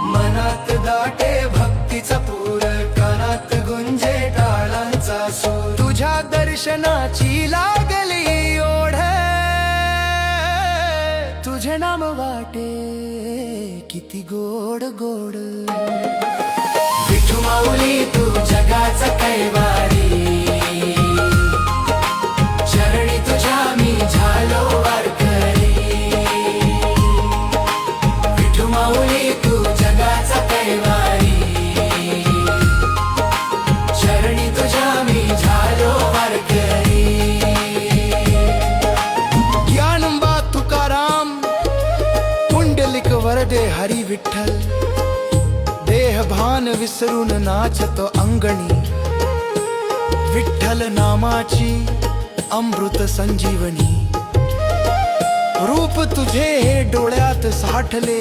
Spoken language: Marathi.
मनात दाटे भक्तीचा पूर, कानात गुंजे टाळांचा सूर. तुझ्या दर्शनाची लागली ओढ, तुझे नाम वाटे किती गोड गोड. विठू माऊली तू जगाचा कैवारी, चरणी तुझ्या मी झालो वारकरी. विठू माऊली तू जगाचा कैवारी, चरणी तुझ्या मी झालो वारकरी. ज्ञानबा तुकाराम, पुंडलिक वरदे हरी विठ्ठल. देह भान विसरून नाचतो अंगणी, विठ्ठल नामाची अमृत संजीवनी. रूप तुझे हे डोळ्यात साठले,